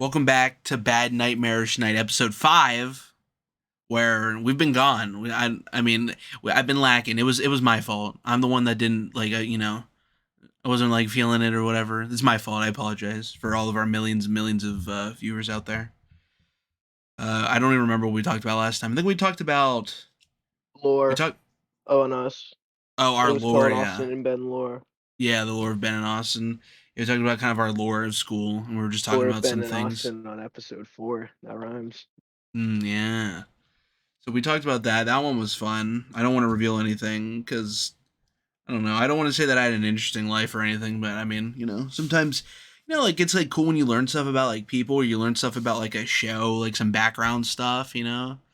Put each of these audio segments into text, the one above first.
Welcome back to Bad Nightmarish Night, episode 5, where we've been gone. I've been lacking. It was my fault. I'm the one that didn't I wasn't like feeling it or whatever. It's my fault. I apologize for all of our millions and millions of viewers out there. I don't even remember what we talked about last time. I think we Lore. talked. Oh, and us. Oh, It our was lore. called Yeah, Austin and Ben Lore. yeah, the lore of Ben and Austin. We talked about kind of our lore of school, and we were just talking Lore of about Ben some and things. Austin on episode 4. That rhymes. Yeah. So we talked about that. That one was fun. I don't want to reveal anything because I don't know. I don't want to say that I had an interesting life or anything, but I mean, sometimes, like it's like cool when you learn stuff about like people, or you learn stuff about like a show, like some background stuff, and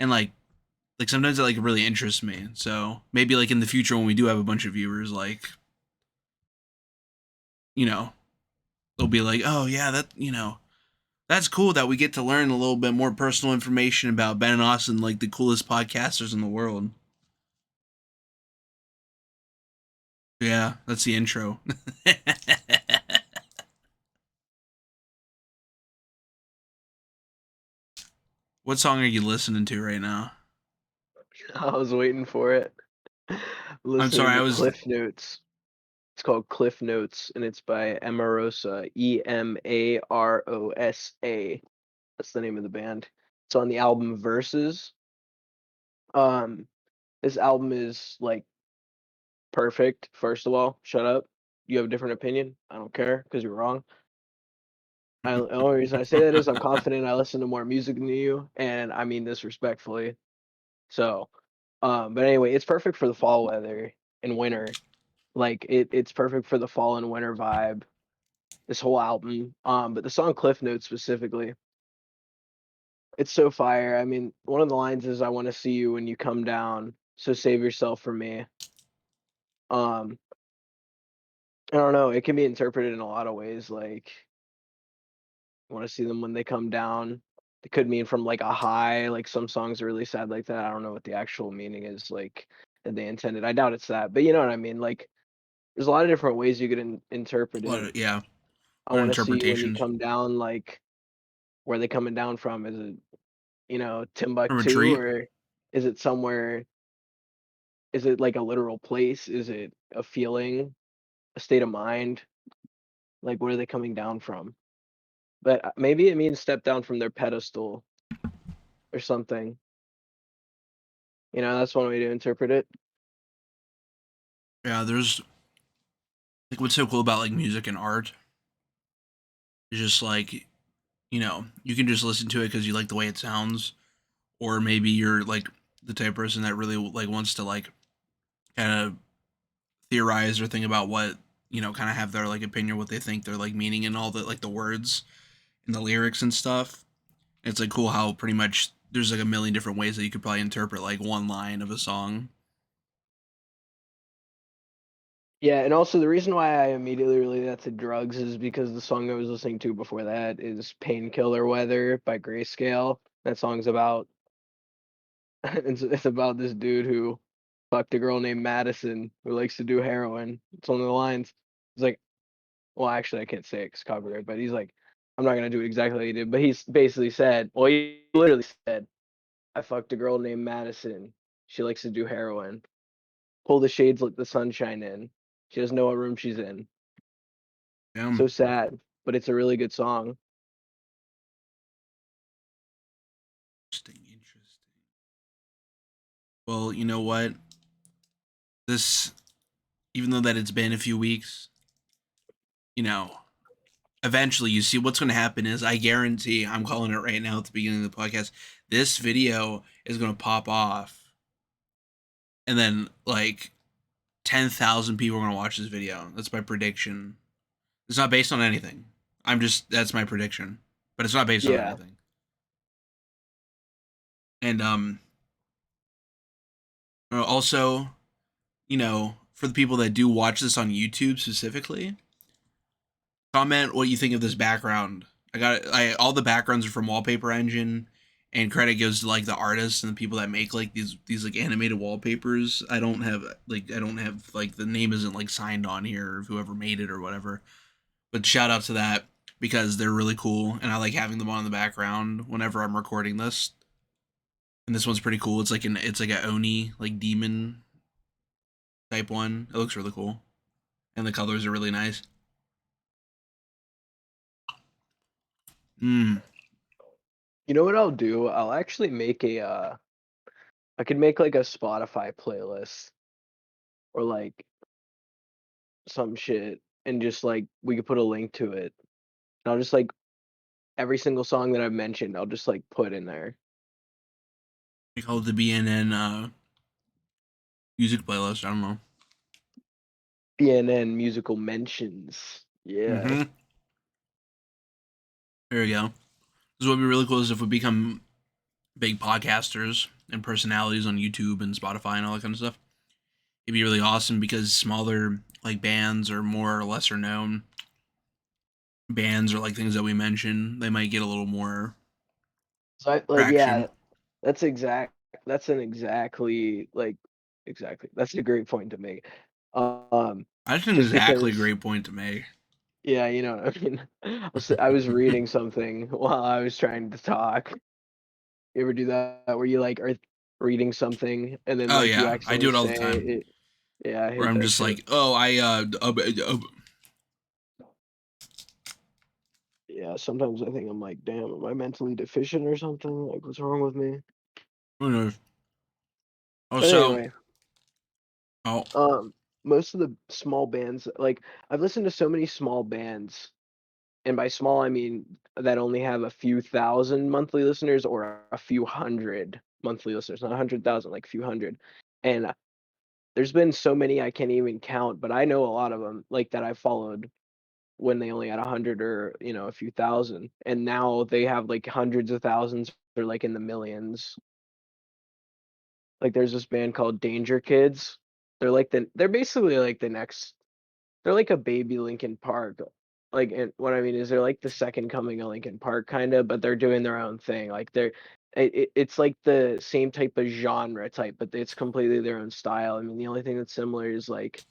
like sometimes it like really interests me. So maybe like in the future when we do have a bunch of viewers, like you know, they'll be like, oh yeah, that's cool that we get to learn a little bit more personal information about Ben and Austin, like the coolest podcasters in the world. Yeah, that's the intro. What song are you listening to right now? I was waiting for it. I'm sorry, Listening I to was. Cliff Notes. It's called Cliff Notes, and it's by Emarosa. Emarosa. That's the name of the band. It's on the album Verses. Um, this album is like perfect. First of all, shut up. You have a different opinion. I don't care because you're wrong. The only reason I say that is I'm confident I listen to more music than you, and I mean this respectfully. So, but anyway, it's perfect for the fall weather and winter. Like it's perfect for the fall and winter vibe. This whole album, but the song Cliff Notes specifically, it's so fire. I mean, one of the lines is, "I want to see you when you come down, so save yourself for me." Um, I don't know. It can be interpreted in a lot of ways. Like, I want to see them when they come down. It could mean from like a high. Like some songs are really sad like that. I don't know what the actual meaning is. Like that they intended. I doubt it's that, but you know what I mean. Like there's a lot of different ways you could interpret it. What? Yeah, I what want to see you when you interpretations? come down. Like where they coming down from? Is it From a Timbuktu, tree? or is it somewhere? Is it like a literal place? Is it a feeling, a state of mind? Like where are they coming down from? But maybe it means step down from their pedestal or something. That's one way to interpret it. Yeah, there's like what's so cool about like music and art is just like you can just listen to it because you like the way it sounds, or maybe you're like the type of person that really like wants to like kind of theorize or think about what kind of have their like opinion, what they think they're like meaning and all the like the words and the lyrics and stuff. It's like cool how pretty much there's like a million different ways that you could probably interpret like one line of a song. Yeah, and also the reason why I immediately related that to drugs is because the song I was listening to before that is Painkiller Weather by Grayscale. That song's about it's about this dude who fucked a girl named Madison who likes to do heroin. It's one of the lines. He's like, well, actually, I can't say it 'cause copyright, but he's like, I'm not gonna do it exactly like he did, but he's basically said, well, he literally said, I fucked a girl named Madison. She likes to do heroin. Pull the shades, let the sunshine in. She doesn't know what room she's in. Yeah, So sad, but it's a really good song. interesting. Well, you know what? This, even though that it's been a few weeks, you know, eventually you see what's going to happen is I guarantee, I'm calling it right now at the beginning of the podcast, this video is going to pop off, and then like 10,000 people are going to watch this video. That's my prediction. It's not based on anything. That's my prediction, but it's not based on Yeah. anything. And also, for the people that do watch this on YouTube specifically, comment what you think of this background. All the backgrounds are from Wallpaper Engine, and credit goes to like the artists and the people that make like these like animated wallpapers. I don't have like the name isn't like signed on here of whoever made it or whatever. But shout out to that. because they're really cool, and I like having them on in the background whenever I'm recording this. And this one's pretty cool. It's like a oni like demon type one. It looks really cool, and the colors are really nice. Mm. You know what I'll do? I'll actually make I could make like a Spotify playlist or like some shit and just like we could put a link to it. And I'll just like every single song that I've mentioned, I'll just like put in there. We call it the BNN music playlist. I don't know. BNN musical mentions. Yeah. Mm-hmm. There we go. This would be really cool is if we become big podcasters and personalities on YouTube and Spotify and all that kind of stuff. It'd be really awesome because smaller like bands or more or lesser known bands or like things that we mention, they might get a little more So I, like traction. yeah, that's exact that's an exactly like exactly. That's a great point to make. Um That's an just exactly because great point to make. yeah, you know what I mean. I was reading something while I was trying to talk. You ever do that where you like are reading something and then Oh like you yeah, I do accidentally it all the say time. it? Yeah, I Where hate I'm that just shit. like, oh, Yeah, sometimes I think I'm like, damn, am I mentally deficient or something? Like, what's wrong with me? who knows? Oh, But so, anyway, oh, um, most of the small bands, like, I've listened to so many small bands, and by small I mean that only have a few thousand monthly listeners or a few hundred monthly listeners, not 100,000, like a few hundred. And there's been so many I can't even count, but I know a lot of them, like that I followed when they only had 100 or a few thousand, and now they have like hundreds of thousands or like in the millions. Like there's this band called Danger Kids. They're basically like the next they're like a baby Linkin Park. Like, and what I mean is they're like the second coming of Linkin Park kind of, but they're doing their own thing. Like it's like the same type of genre type, but it's completely their own style. I mean, the only thing that's similar is like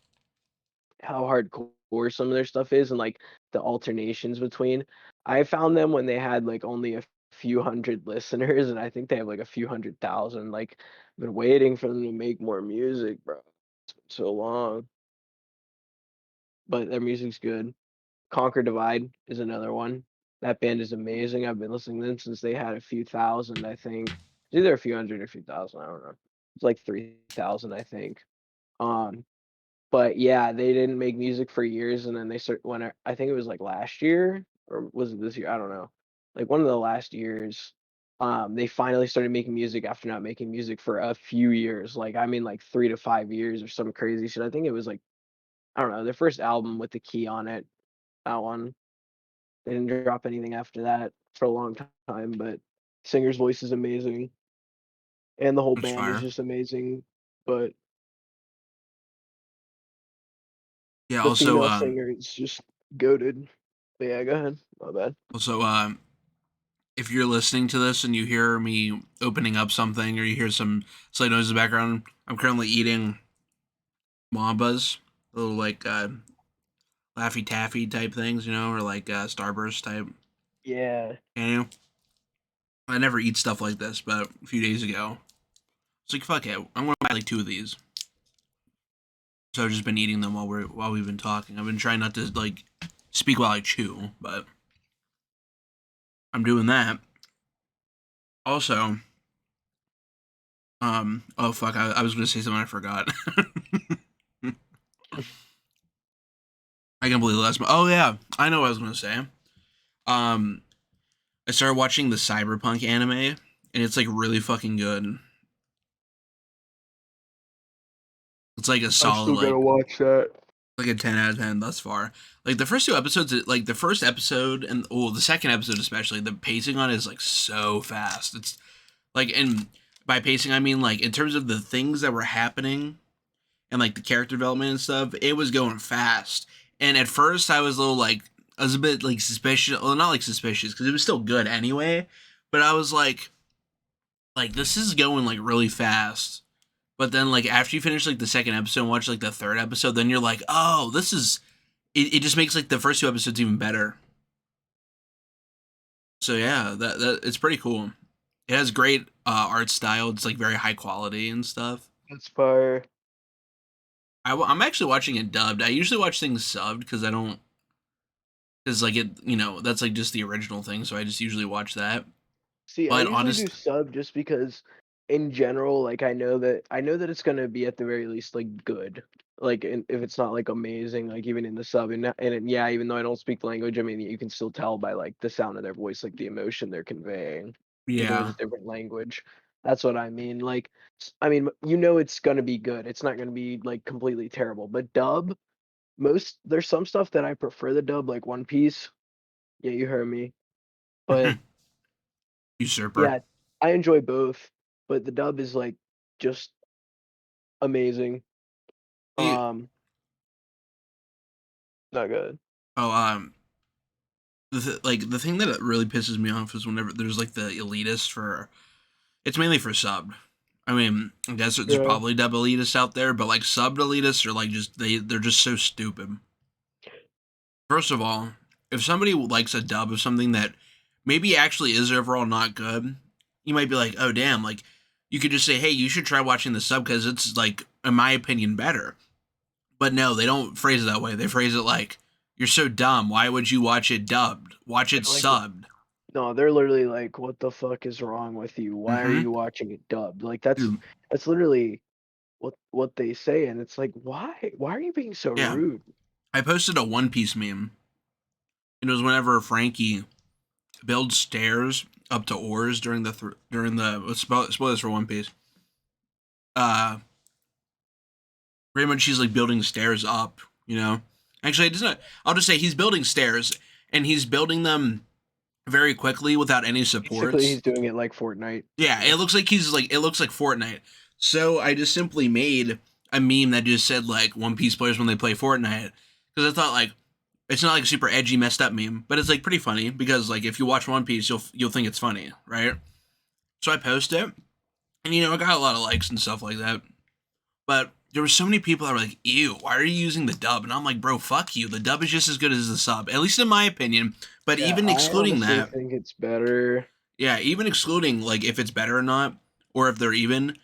how hardcore some of their stuff is and like the alternations between. I found them when they had like only a few hundred listeners, and I think they have like a few hundred thousand. Like, I've been waiting for them to make more music, bro. It's been so long, but their music's good. Conquer Divide is another one. That band is amazing. I've been listening to them since they had a few thousand, I think. It's either a few hundred or a few thousand, I don't know. It's like 3,000, I think. Um, but yeah, they didn't make music for years, and then they start when I think it was like last year or was it this year? I don't know. Like one of the last years, they finally started making music after not making music for a few years. Like I mean, like 3 to 5 years or some crazy shit. I think it was like I don't know their first album with the key on it. That one. They didn't drop anything after that for a long time, but singer's voice is amazing, and the whole it's band is fire. just amazing. But Yeah, the also, female singer is just goated. But yeah, go ahead. My bad. also, if you're listening to this and you hear me opening up something or you hear some slight noise in the background, I'm currently eating Mambas, little like Laffy Taffy type things, or like Starburst type. Yeah. You know, I never eat stuff like this, but a few days ago, it's like fuck it, I'm gonna buy like two of these. So I've just been eating them while we've been talking. I've been trying not to like speak while I chew, but I'm doing that. Also, oh fuck, I was gonna say something I forgot. I can't believe the last. Oh yeah, I know what I was gonna say. Um, I started watching the Cyberpunk anime, and it's like really fucking good. It's like a I solid still gotta watch that. like a 10 out of 10 thus far. Like the first two episodes, like the first episode and the second episode especially, the pacing on it is like so fast. It's like, and by pacing I mean like in terms of the things that were happening and like the character development and stuff, it was going fast. And at first I was a little like I was a bit like suspicious, well not like suspicious because it was still good anyway, but I was like this is going like really fast. But then like after you finish like the second episode and watch like the third episode, then you're like, oh, this is it just makes like the first two episodes even better. So yeah, that it's pretty cool. It has great art style. It's like very high quality and stuff. That's fire. I'm actually watching it dubbed. I usually watch things subbed because I don't because like it that's like just the original thing. So I just usually watch that. See, I But usually do honest, sub just because in general, like I know that it's gonna be at the very least like good. Like and if it's not like amazing, like even in the sub yeah, even though I don't speak the language, I mean you can still tell by like the sound of their voice, like the emotion they're conveying, even if it's yeah. a different language. That's what I mean. Like I mean, it's gonna be good. It's not gonna be like completely terrible. But dub, there's some stuff that I prefer the dub, like One Piece. Yeah, you heard me. But Usurper. yeah, I enjoy both, but the dub is, like, just amazing. You, Um, not good. oh, like the thing that really pisses me off is whenever there's like the elitists for. It's mainly for sub. I mean, I guess there's Yeah. probably dub elitists out there, but like sub elitists are like just they're just so stupid. First of all, if somebody likes a dub of something that maybe actually is overall not good, you might be like, oh damn, like you could just say, hey, you should try watching the sub because it's like, in my opinion, better. But no, they don't phrase it that way. They phrase it like, you're so dumb. Why would you watch it dubbed? Watch it They're like, subbed. no, they're literally like, "What the fuck is wrong with you? Why are Mm-hmm. you watching it dubbed?" Like, Dude, that's literally what they say, and it's like, "Why? Why are you being so yeah. rude?" I posted a One Piece meme. It was whenever Frankie builds stairs up to ores during the spoilers for One Piece. Uh, Pretty much he's like building stairs up. You know, actually, it doesn't. I'll just say he's building stairs and he's building them very quickly without any Basically, supports. he's doing it like Fortnite. Yeah, Yeah. it looks like Fortnite. So I just simply made a meme that just said like One Piece players when they play Fortnite because I thought like it's not like a super edgy messed up meme, but it's like pretty funny because like if you watch One Piece, you'll think it's funny, right? So I post it, and I got a lot of likes and stuff like that. But there were so many people that were like, "Ew, why are you using the dub?" And I'm like, "Bro, fuck you. The dub is just as good as the sub, at least in my opinion." But Yeah, even I excluding honestly that, think it's better. yeah, even excluding like if it's better or not, or if they're even,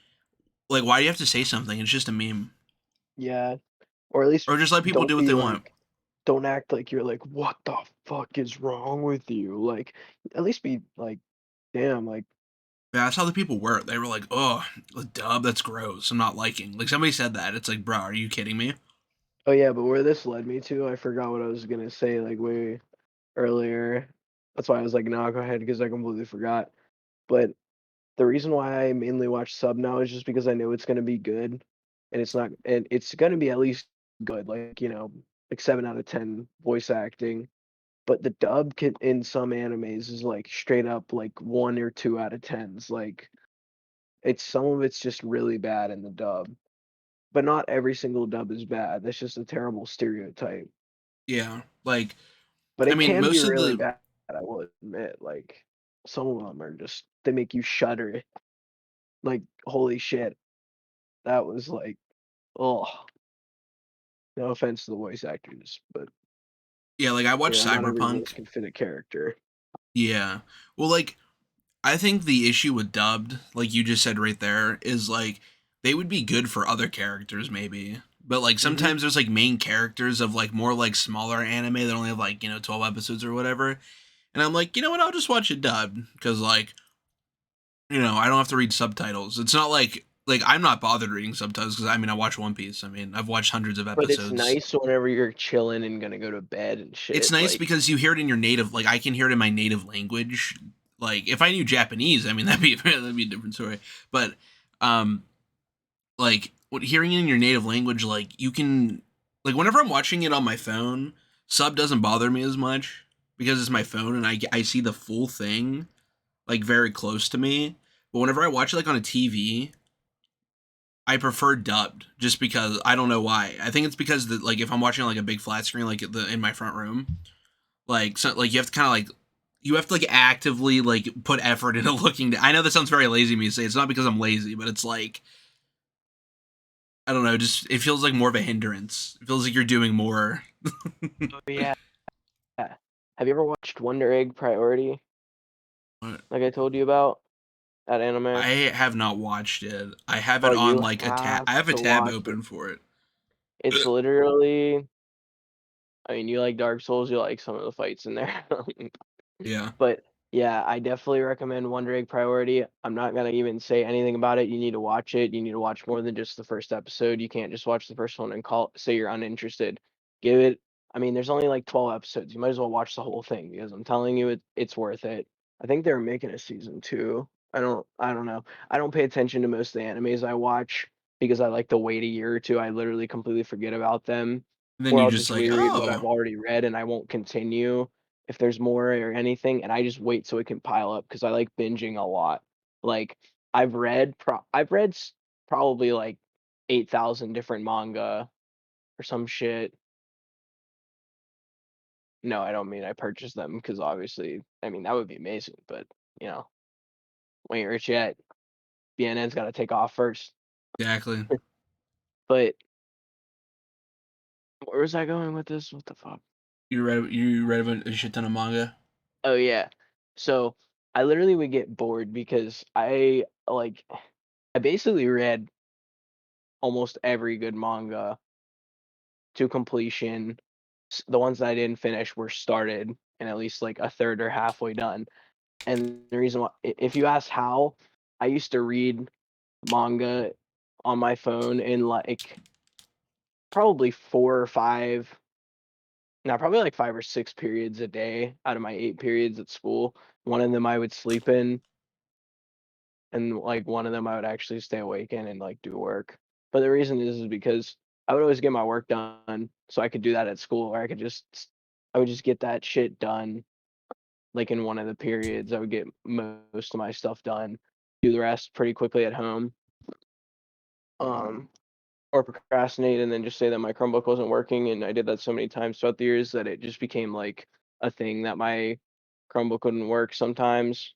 like, why do you have to say something? It's just a meme, Yeah, or at least or just let people don't do what be they want. like don't act like you're like, "What the fuck is wrong with you?" Like, at least be like, "Damn," like, Yeah, that's how the people were. They were like, "Oh, the dub, that's gross. I'm not liking." Like somebody said that. It's like, bro, are you kidding me? oh yeah, but where this led me to, I forgot what I was gonna say like way earlier. That's why I was like, "No, go ahead," because I completely forgot. But the reason why I mainly watch sub now is just because I know it's gonna be good, and it's gonna be at least good, like, like 7 out of 10 voice acting. But the dub can in some animes is, like, straight up, like, 1 or 2 out of 10s, like, some of it's just really bad in the dub, but not every single dub is bad, that's just a terrible stereotype. Yeah, like But I it mean, can be most of really the bad, I will admit, like, some of them are just they make you shudder, like, holy shit, that was, like, oh, no offense to the voice actors, but, yeah, like I watched not every voice Cyberpunk. can fit a character. Yeah, well, like I think the issue with dubbed, like you just said right there, is like they would be good for other characters maybe. But like Mhm. sometimes there's like main characters of like more like smaller anime that only have like, 12 episodes or whatever. And I'm like, you know what, I'll just watch it dubbed. Cause like, I don't have to read subtitles. It's not like I'm not bothered reading subtitles because I mean I watch One Piece. I mean, I've watched hundreds of But it's episodes. nice whenever you're chilling and gonna go to bed and It's shit, nice like because you hear it in your native, like I can hear it in my native language. Like if I knew Japanese, I mean that'd be a different story. But um like what hearing it in your native language, like you can, like whenever I'm watching it on my phone, sub doesn't bother me as much because it's my phone and I see the full thing like very close to me. But whenever I watch it like on a TV, I prefer dubbed just because I don't know why. I think it's because like if I'm watching on like a big flat screen like in my front room, like so like you have to kind of like you have to like actively like put effort into looking. I know that sounds very lazy of me to say. It's not because I'm lazy, but it's like I don't know. Just it feels like more of a hindrance. It feels like you're doing more. oh, yeah. Have you ever watched Wonder Egg Priority? What? like I told you about, that I anime. have not watched it. I have Oh, it on you like a tab. have I have a to tab watch it. open for it. It's literally, I mean, you like Dark Souls, you like some of the fights in there. Yeah. But yeah, I definitely recommend One Drake Priority. I'm not gonna even say anything about it. You need to watch it. You need to watch more than just the first episode. You can't just watch the first one and say you're uninterested. Give it. I mean, there's only like 12 episodes. You might as well watch the whole thing because I'm telling you, it's worth it. I think they're making a season two. I don't know. I don't pay attention to most of the animes I watch because I like to wait a year or two. I literally completely forget about them, And then or you I'll just just like, reread what I've oh, already read and I won't continue if there's more or anything, and I just wait so it can pile up because I like binging a lot. Like I've read probably like 8,000 different manga or some shit. No, I don't mean I purchased them because obviously, I mean that would be amazing, but you know, we ain't rich yet. BNN's got to take off first. exactly. But where was I going with this? What the fuck? You read a shit ton of manga. Oh yeah. So I literally would get bored because I basically read almost every good manga to completion. The ones that I didn't finish were started and at least like a third or halfway done. And the reason why, if you ask how, I used to read manga on my phone in like probably four or five, now probably like 5 or 6 periods a day out of my 8 periods at school. One of them I would sleep in, and like one of them I would actually stay awake in and like do work. But the reason is because I would always get my work done so I could do that at school, or I would just get that shit done like in one of the periods. I would get most of my stuff done, do the rest pretty quickly at home. Um or procrastinate and then just say that my Chromebook wasn't working, and I did that so many times throughout the years that it just became like a thing that my Chromebook wouldn't work sometimes.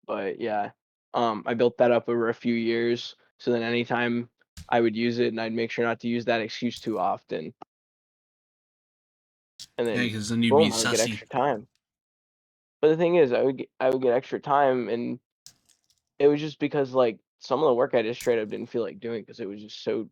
But yeah, I built that up over a few years, so then anytime I would use it, and I'd make sure not to use that excuse too often, and Yeah, then because then you'd be boom, I would get sussy. extra time. But the thing is, I would get extra time, and it was just because like some of the work I just straight up didn't feel like doing because it was just so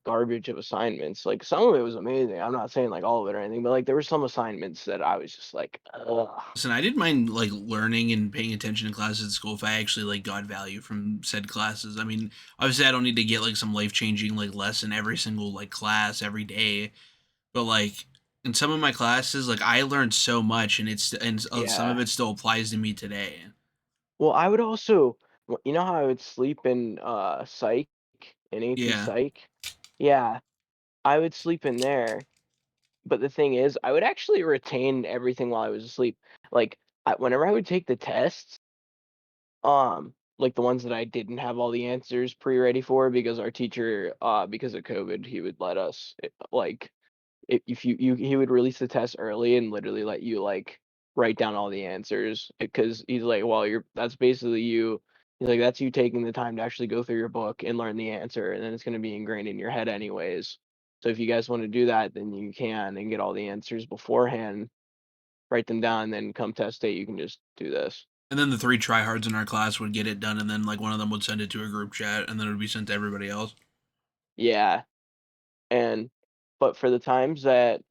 garbage of assignments. Like some of it was amazing. I'm not saying like all of it or anything, but like there were some assignments that I was just like, ugh. Listen, I didn't mind like learning and paying attention to classes at school if I actually like got value from said classes. I mean, obviously I don't need to get like some life changing like lesson every single like class every day, but like in some of my classes, like I learned so much, and some of Yeah. it still applies to me today. Well, I would also, you know how I would sleep in psych, in AP Yeah, psych? Yeah, I would sleep in there. But the thing is, I would actually retain everything while I was asleep. Like whenever I would take the tests, like the ones that I didn't have all the answers pre-ready for because our teacher, because of COVID, he would let us like if you he would release the test early and literally let you like write down all the answers because he's like, well, you're that's basically you. He's like, that's you taking the time to actually go through your book and learn the answer, and then it's going to be ingrained in your head anyways. So if you guys want to do that, then you can and get all the answers beforehand, write them down, and then come test day, you can just do this. and then the three tryhards in our class would get it done, and then like one of them would send it to a group chat, and then it would be sent to everybody else. Yeah, and but for the times that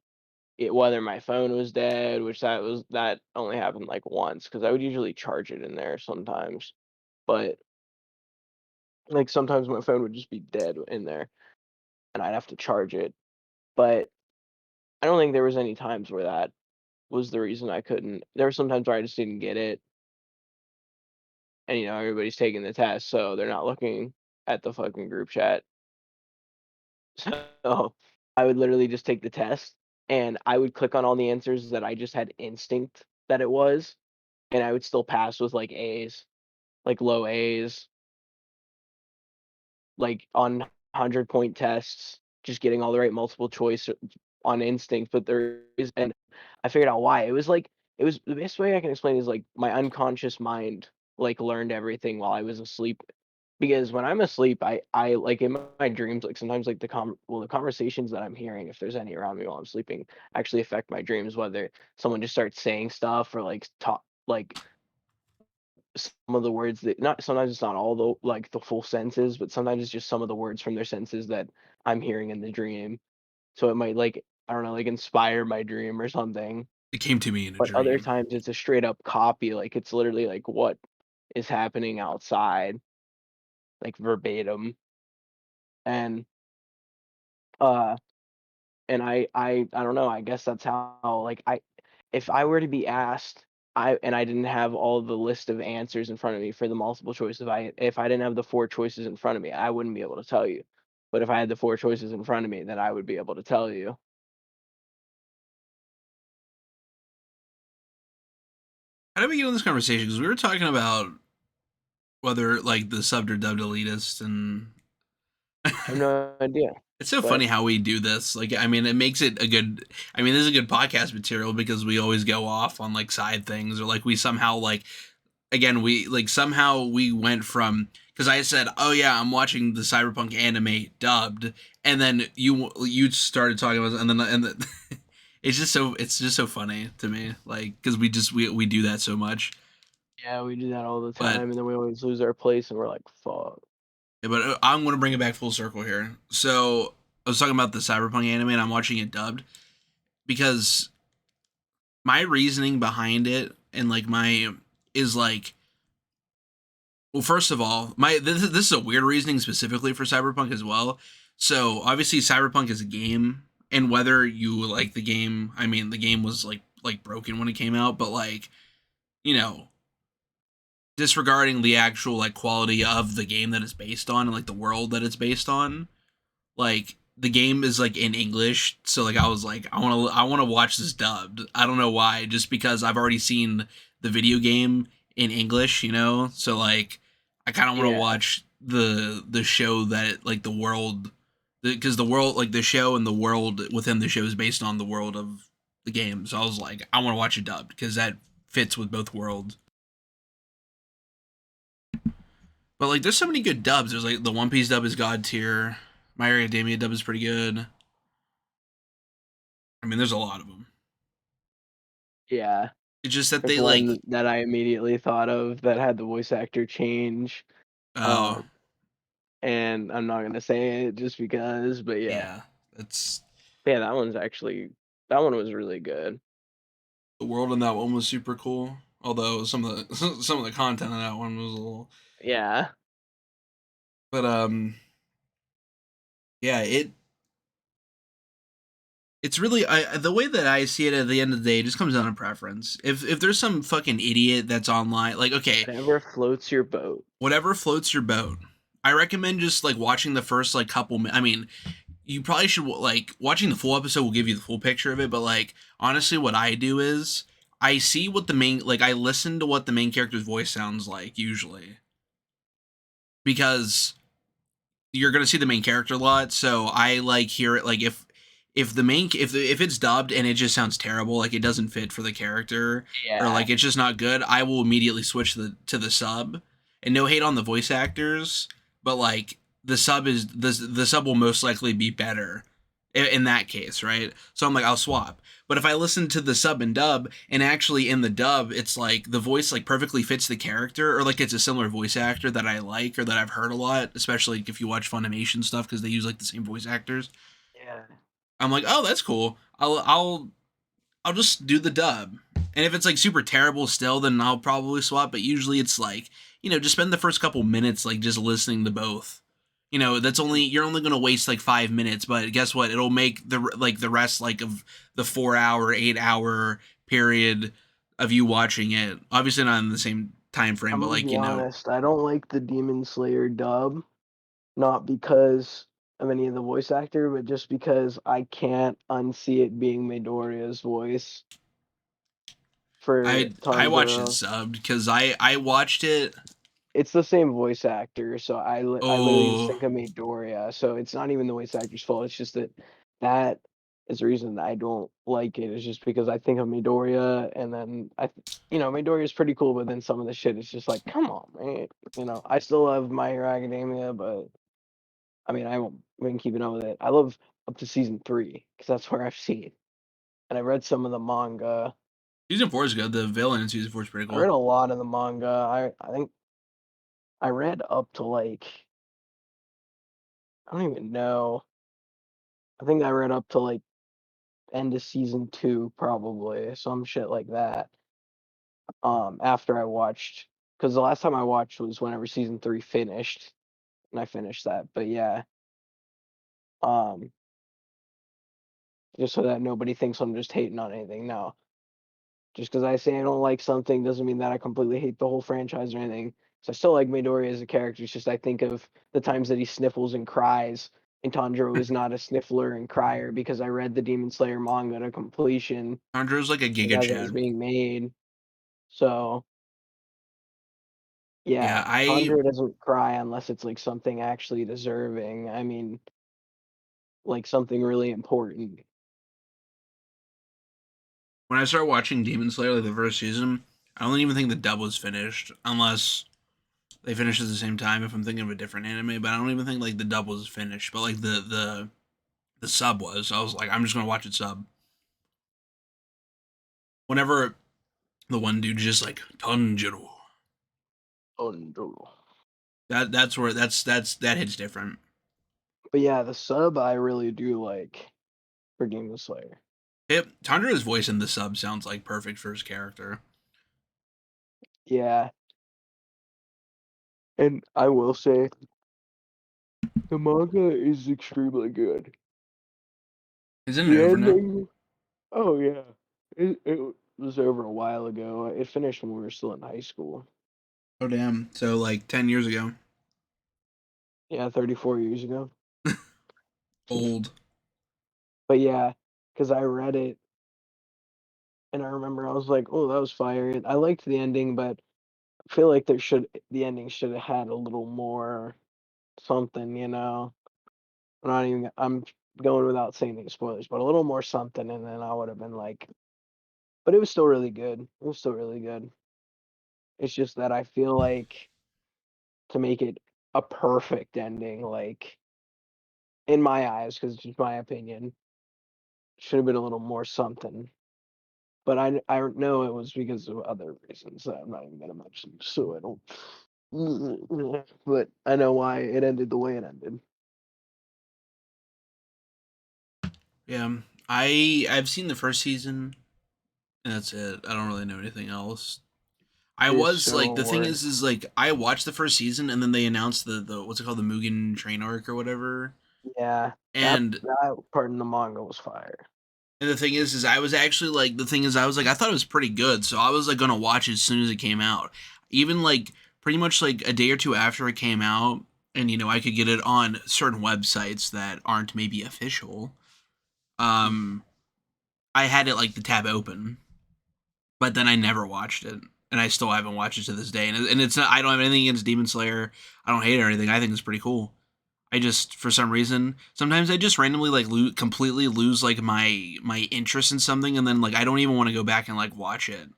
whether my phone was dead, which that only happened like once because I would usually charge it in there sometimes. But like sometimes my phone would just be dead in there and I'd have to charge it. But I don't think there was any times where that was the reason I couldn't. There were some times where I just didn't get it, and everybody's taking the test, so they're not looking at the fucking group chat. So I would literally just take the test and I would click on all the answers that I just had instinct that it was, and I would still pass with like A's, like low A's, like on 100-point tests, just getting all the right multiple choice on instinct. But there is, and I figured out why. It was the best way I can explain is like my unconscious mind like learned everything while I was asleep. because when I'm asleep, I like in my dreams, like sometimes like the conversations that I'm hearing, if there's any around me while I'm sleeping, actually affect my dreams. Whether someone just starts saying stuff or like talk like some of the words that not sometimes it's not all the like the full sentences, but sometimes it's just some of the words from their sentences that I'm hearing in the dream. So it might like I don't know, like inspire my dream or something. It came to me in a But other dream. times it's a straight up copy, like it's literally like what is happening outside, like verbatim. And uh and I don't know, I guess that's how like I if I were to be asked I didn't have all the list of answers in front of me for the multiple choice, if I didn't have the four choices in front of me, I wouldn't be able to tell you. But if I had the four choices in front of me, then I would be able to tell you. How did we get on this conversation? Because we were talking about whether like the subbed or dubbed elitist, and I have no idea. it's so But funny how we do this. Like, I mean, it makes it a good. I mean, this is a good podcast material because we always go off on like side things, or like we somehow like again we like somehow we went from because I said, oh yeah, I'm watching the cyberpunk anime dubbed, and then you started talking about, it's just so funny to me, like because we do that so much, yeah, we do that all the but. time and then we always lose our place and we're like, fuck. Yeah, but I'm going to bring it back full circle here. So I was talking about the cyberpunk anime, and I'm watching it dubbed because my reasoning behind it and like my is like, well, first of all, this is a weird reasoning specifically for cyberpunk as well. So obviously cyberpunk is a game, and whether you like the game, I mean the game was like broken when it came out, but like, you know, disregarding the actual like quality of the game that it's based on and like the world that it's based on, like the game is like in English, so like I was like I want to watch this dubbed. I don't know why, just because I've already seen the video game in English, you know. So like I kind of want to Yeah. watch the show that like the world, because the world like the show and the world within the show is based on the world of the game. So I was like I want to watch it dubbed because that fits with both worlds. But like there's so many good dubs. There's like the One Piece dub is god tier. My Hero Academia dub is pretty good. I mean, there's a lot of them. Yeah. It's just that There's they one like, that I immediately thought of that had the voice actor change. oh Um, and I'm not gonna say it just because, but yeah. yeah, that's Yeah, that one was really good. the world in that one was super cool. Although some of the some of the content in that one was a little, Yeah. but yeah, it's really the way that I see it at the end of the day, it just comes down to preference. If there's some fucking idiot that's online, like okay, Whatever floats your boat. whatever floats your boat. I recommend just like watching the first like couple. I mean, you probably should like watching the full episode will give you the full picture of it, but like honestly what I do is I see what the main like I listen to what the main character's voice sounds like usually, because you're going to see the main character a lot, so I like hear it like if the main if it's dubbed and it just sounds terrible, like it doesn't fit for the character, or Yeah. like it's just not good, I will immediately switch to the sub. And no hate on the voice actors, but like the sub will most likely be better in that case, right? So I'm like I'll swap. But if I listen to the sub and dub, and actually in the dub it's like the voice like perfectly fits the character, or like it's a similar voice actor that I like or that I've heard a lot, especially if you watch Funimation stuff because they use like the same voice actors. Yeah. I'm like, oh, that's cool. I'll just do the dub. And if it's like super terrible still, then I'll probably swap. But usually it's like, just spend the first couple minutes like just listening to both. That's only you're only gonna waste like 5 minutes, but guess what? It'll make the rest like of the 4 hour, 8 hour period of you watching it. Obviously not in the same time frame, I'm but gonna like be honest, I don't like the Demon Slayer dub, not because of any of the voice actor, but just because I can't unsee it being Midoriya's voice for I watched it Tanjiro. subbed because I watched it. It's the same voice actor, so I literally just Oh think of Midoriya. So it's not even the voice actor's fault. It's just that is the reason I don't like it is just because I think of Midoriya, and then Midoriya is pretty cool, but then some of the shit is just like, come on, man. I still love My Hero Academia, but I mean, I haven't been keeping up with it. I love up to season 3 because that's where I've seen, and I read some of the manga. Season 4 is good. The villain in season 4 is pretty I read cool. a lot of the manga. I think I read up to like I don't even know. I think I read up to like end of season 2 probably, some shit like that. After I watched, because the last time I watched was whenever season 3 finished, and I finished that. But yeah, um, just so that nobody thinks I'm just hating on anything. No, just because I say I don't like something doesn't mean that I completely hate the whole franchise or anything. So I still like Midoriya as a character. It's just I think of the times that he sniffles and cries, and Tanjiro is not a sniffler and crier because I read the Demon Slayer manga to completion, Tanjiro's like a like Giga as it was Chad. being made. So Yeah, yeah, I Tanjiro doesn't cry unless it's like something actually deserving. I mean, like something really important. when I started watching Demon Slayer like the first season, I don't even think the dub was finished unless they finished at the same time. If I'm thinking of a different anime, but I don't even think like the dub was finished. But like the sub was. I was like, I'm just gonna watch it sub. Whenever the one dude just like Tanjiro, Oh no. that's where that hits different. But yeah, the sub I really do like for Demon Slayer. Tanjiro's voice in the sub sounds like perfect for his character. Yeah, and I will say the manga is extremely good. Isn't it The over now? ending, oh yeah, it was over a while ago. It finished when we were still in high school. Oh damn! So like 10 years ago. Yeah, 34 years ago. Old. But yeah, because I read it and I remember I was like, oh, that was fire. I liked the ending, but I feel like the ending should have had a little more something. I'm going without saying any spoilers, but a little more something, and then I would have been like, but it was still really good. It was still really good. It's just that I feel like to make it a perfect ending, like in my eyes, because it's just my opinion, should have been a little more something. But I know it was because of other reasons that I'm not even gonna mention, so I don't. But I know why it ended the way it ended. Yeah. I've seen the first season, and that's it. I don't really know anything else. I It is was so like, the thing hard. is like I watched the first season, and then they announced the what's it called, the Mugen Train arc or whatever. Yeah, And that part in the manga was fire. the thing is I was actually like, the thing is I was like, I thought it was pretty good, so I was like gonna watch it as soon as it came out. Even like pretty much like a day or two after it came out, and I could get it on certain websites that aren't maybe official. Um, I had it like the tab open, but then I never watched it, and I still haven't watched it to this day. And it's not, I don't have anything against Demon Slayer. I don't hate it or anything. I think it's pretty cool. I just, for some reason, sometimes I just randomly like completely lose like my interest in something, and then like I don't even want to go back and like watch it.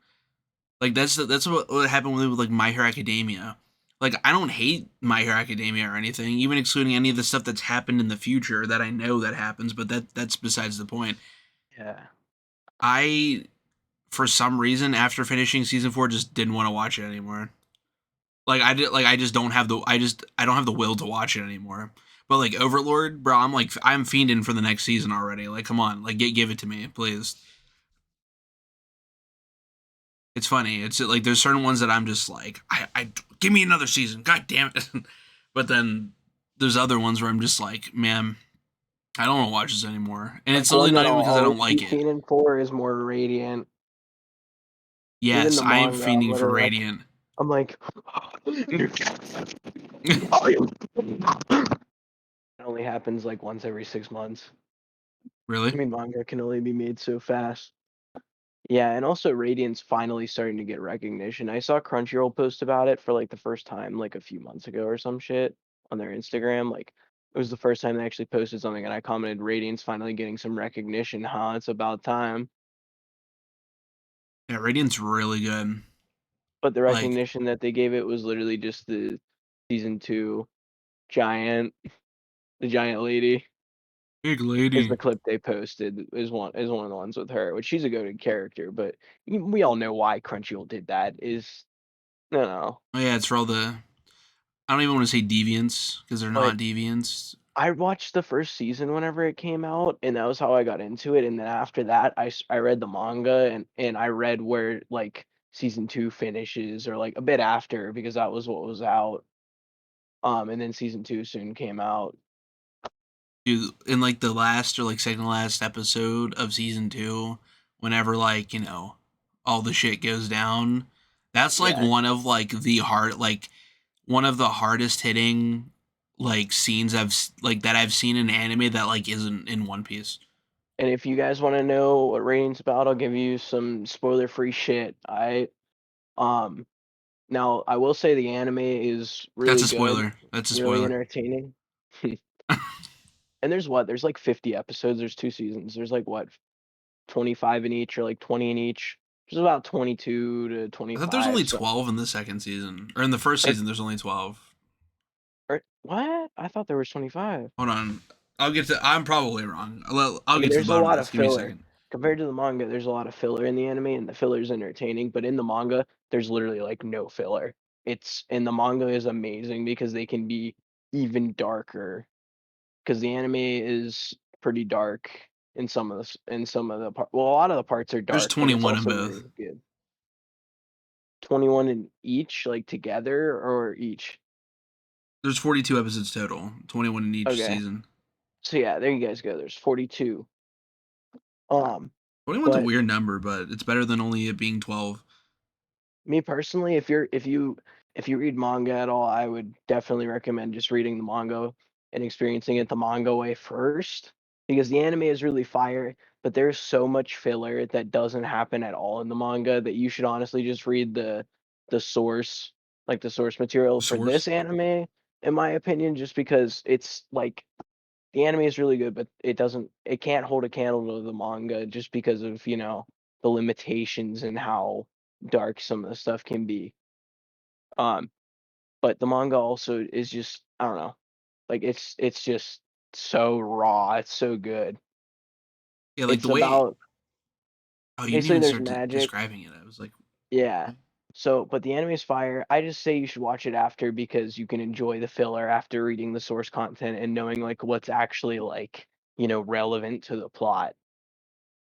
Like that's what happened with like My Hero Academia. Like I don't hate My Hero Academia or anything, even excluding any of the stuff that's happened in the future that I know that happens. But that's besides the point. Yeah. I, for some reason, after finishing season 4, just didn't want to watch it anymore. I just don't have I don't have the will to watch it anymore. But like Overlord, bro, I'm fiending for the next season already. Like come on, like give it to me, please. It's funny. It's like there's certain ones that I'm just like, I give me another season. God damn it. But then there's other ones where I'm just like, man, I don't want to watch this anymore. And it's Like literally one not that even I'll because I don't always be like it. fiending for is more Radiant. Even Yes, the I am manga, I'm fiending for literally like, Radiant. I'm like, it only happens like once every 6 months. Really? I mean, manga can only be made so fast. Yeah, and also Radiant's finally starting to get recognition. I saw Crunchyroll post about it for like the first time like a few months ago or some shit on their Instagram. Like It was the first time they actually posted something, and I commented, "Ratings finally getting some recognition, huh? It's about time." Yeah, Radiant's really good. But the Like, recognition that they gave it was literally just the season 2 giant the giant lady big is the lady. clip they posted is one of the ones with her, which she's a goated character, but we all know why Crunchyroll did that is no, Oh yeah, it's for all the. I don't even want to say deviants because they're but not deviants. I watched the first season whenever it came out, and that was how I got into it, and then after that, I read the manga and I read where, like, season 2 finishes or, like, a bit after because that was what was out, and then season 2 soon came out. Dude, in like the last or like second to last episode of season two, whenever like all the shit goes down, that's like Yeah, one of like one of the hardest hitting like scenes like that I've seen in anime that like isn't in One Piece. and if you guys wanna know what Radiant's about, I'll give you some spoiler-free shit. Um, Now, I will say the anime is That's really a good, spoiler. That's a really spoiler. entertaining. And there's like 50 episodes, there's 2 seasons, there's like, what, 25 in each or like 20 in each. There's about 22 to I thought there's only 25, so 12 in the second season, or in the first or season. There's only 12. what? I thought there was 25. Hold on, I'll get to. I'm probably wrong. I'll I mean, get to the there's a bottom of lot of this. Give me a filler. second. Compared to the manga, there's a lot of filler in the anime, and the filler is entertaining, but in the manga, there's literally, like, no filler. It's and the manga is amazing because they can be even darker. Because the anime is pretty dark in some of the part well, a lot of the parts are There's dark, but it's 21 in also both. very good. 21 in each, like, together or each? There's 42 episodes total, 21 in each Okay. season. So, yeah, there you guys go, there's 42. Um, 21's a but weird number, but it's better than only it being 12. me personally, if you read manga at all, I would definitely recommend just reading the manga and experiencing it the manga way first, because the anime is really fire, but there's so much filler that doesn't happen at all in the manga that you should honestly just read the source, like the source material for Source. this anime, in my opinion, just because it's like the anime is really good, but it can't hold a candle to the manga just because of, the limitations and how dark some of the stuff can be. Um, but the manga also is just I don't know, like it's just so raw, it's so good. Yeah, like It's the way. about Oh, you didn't basically even there's start magic. describing it. I was like, Yeah. what? So, but the anime is fire. I just say you should watch it after because you can enjoy the filler after reading the source content and knowing like what's actually like, relevant to the plot.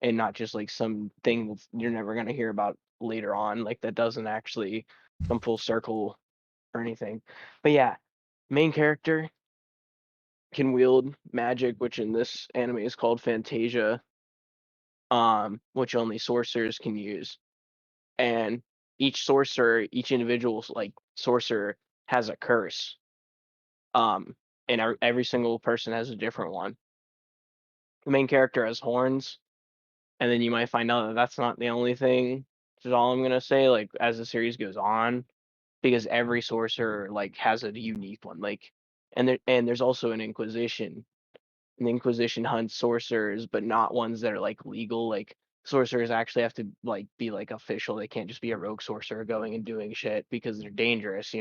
And not just like some thing you're never gonna hear about later on, like that doesn't actually come full circle or anything. But yeah, main character can wield magic, which in this anime is called Fantasia, which only sorcerers can use. And each individual like sorcerer has a curse. Um, and every single person has a different one. The main character has horns, and then you might find out that that's not the only thing. Is all I'm gonna say. Like as the series goes on, because every sorcerer like has a unique one. Like, and there's also an Inquisition. The Inquisition hunts sorcerers, but not ones that are like legal. Like sorcerers actually have to like be like official. They can't just be a rogue sorcerer going and doing shit because they're dangerous.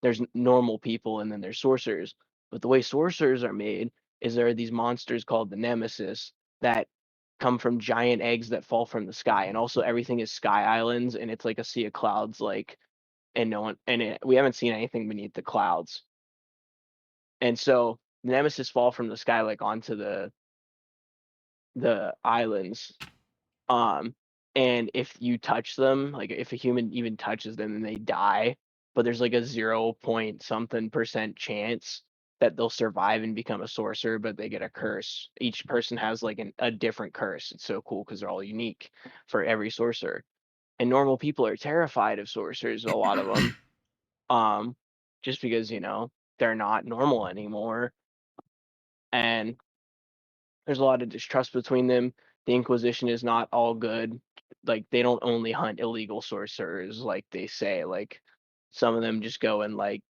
There's normal people and then there's sorcerers. But the way sorcerers are made is there are these monsters called the Nemesis that come from giant eggs that fall from the sky, and also everything is sky islands, and it's like a sea of clouds, like, and no one and we haven't seen anything beneath the clouds. And so the Nemesis fall from the sky like onto the islands. Um, and if you touch them, like if a human even touches them, then they die. But there's like a 0 point something percent chance that they'll survive and become a sorcerer, but they get a curse. Each person has like a different curse. It's so cool because they're all unique for every sorcerer. And normal people are terrified of sorcerers, a lot of them, um, just because they're not normal anymore. And there's a lot of distrust between them. The Inquisition is not all good. Like they don't only hunt illegal sorcerers like they say. Like some of them just go and like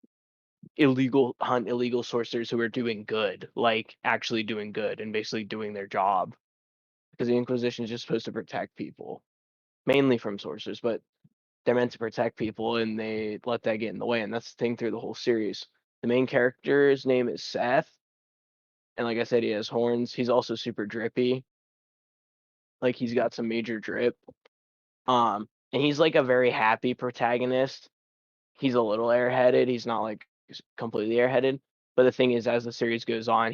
illegal hunt illegal sorcerers who are doing good, like actually doing good and basically doing their job. Because the Inquisition is just supposed to protect people, mainly from sorcerers, but they're meant to protect people and they let that get in the way. And that's the thing through the whole series. The main character's name is Seth. And like I said, he has horns. He's also super drippy. Like he's got some major drip. And he's like a very happy protagonist. He's a little airheaded. He's not like completely airheaded. But the thing is, as the series goes on,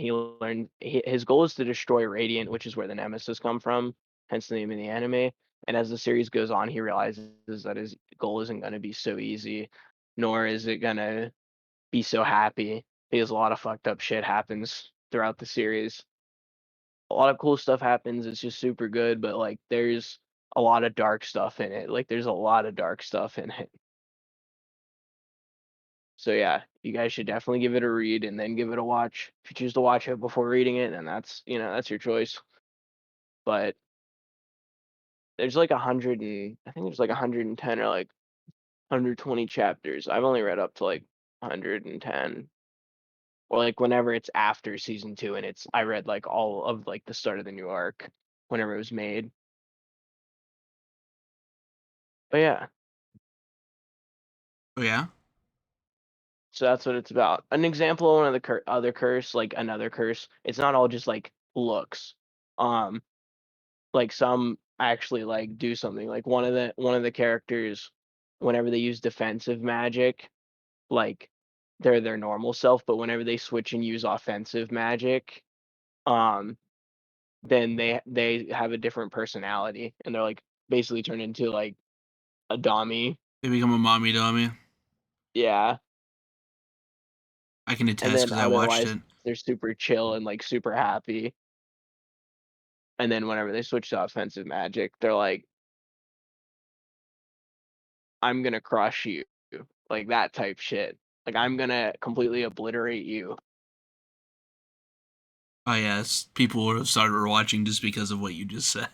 his goal is to destroy Radiant, which is where the Nemesis come from, hence the name of the anime. And as the series goes on, he realizes that his goal isn't going to be so easy, nor is it going to be so happy, because a lot of fucked up shit happens throughout the series. A lot of cool stuff happens. It's just super good, but like there's a lot of dark stuff in it. Like there's a lot of dark stuff in it. So yeah, you guys should definitely give it a read and then give it a watch. If you choose to watch it before reading it, then that's your choice. But there's like 100 and I think there's like 110 or like 120 chapters. I've only read up to like 110, or like whenever it's after season 2 and I read like all of like the start of the new arc whenever it was made. But yeah, Oh yeah. so that's what it's about. An example of one of the other curse, like another curse. It's not all just like looks. Um, like some actually like do something. Like one of the characters, whenever they use defensive magic, like they're their normal self, but whenever they switch and use offensive magic, um, then they have a different personality and they're like basically turned into like a dummy. They become a mommy dummy. Yeah. I can And attest then because I watched otherwise it. they're super chill and like super happy. And then whenever they switch to offensive magic, they're like, I'm gonna crush you. Like that type shit. Like I'm gonna completely obliterate you. Oh yes, people would have started watching just because of what you just said.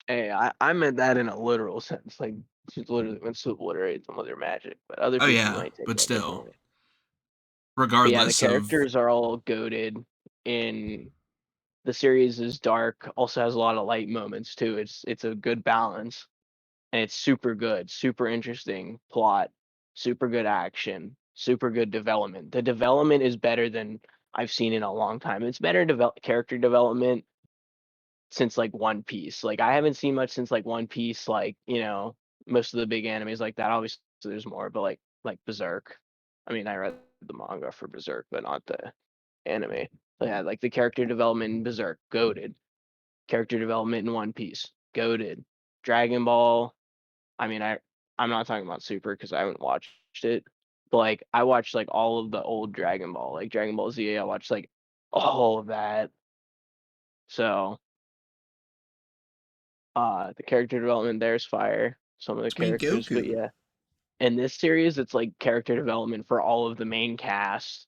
Hey, I meant that in a literal sense. Like she's literally wants to obliterate some of their magic, but other Oh people yeah, might take but that still, differently. But yeah, the regardless of characters are all goaded in the series is dark, also has a lot of light moments too. It's a good balance. And it's super good, super interesting plot, super good action, super good development. The development is better than I've seen in a long time. It's better character development since like One Piece. Like I haven't seen much since like One Piece. Like most of the big animes like that. Obviously, there's more, but like Berserk. I mean, I read the manga for Berserk, but not the anime. But yeah, like the character development in Berserk, goaded. Character development in One Piece, goaded. Dragon Ball, I mean, I'm not talking about Super because I haven't watched it, but like I watched like all of the old Dragon Ball, like Dragon Ball Z. I watched like all of that. So the character development there's fire. Some of the Sweet characters, but Goku. yeah, in this series, it's like character development for all of the main cast.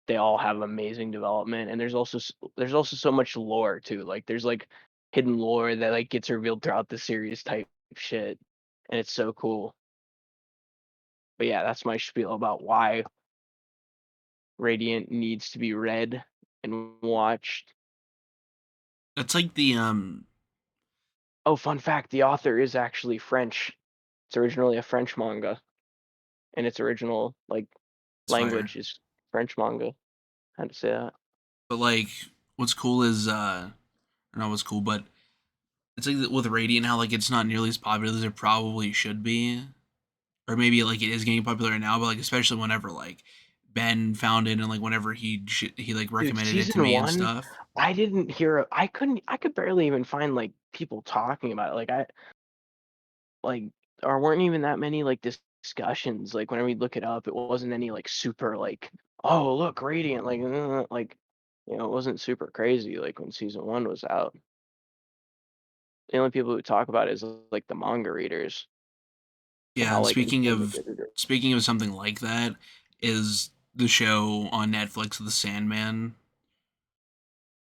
They all have amazing development, and there's also so much lore too. Like there's like hidden lore that like gets revealed throughout the series type shit, and it's so cool. But yeah, that's my spiel about why Radiant needs to be read and watched. That's like the Oh, fun fact, the author is actually French. It's originally a French manga, and its original like it's fire. language is French manga. How to say that? But like, what's cool is I don't know what's cool, but it's like with Radiant how like it's not nearly as popular as it probably should be, or maybe like it is getting popular now, but like especially whenever like Ben found it and like whenever he like Dude, recommended it to season me and one, stuff. I didn't hear. I could barely even find like people talking about it. Like there weren't even that many like discussions. Like whenever we look it up, it wasn't any like super like, oh look, Radiant, like it wasn't super crazy like when season one was out. The only people who talk about it is like the manga readers and Yeah, how and like insane they did it. speaking of something like that is the show on Netflix, The Sandman.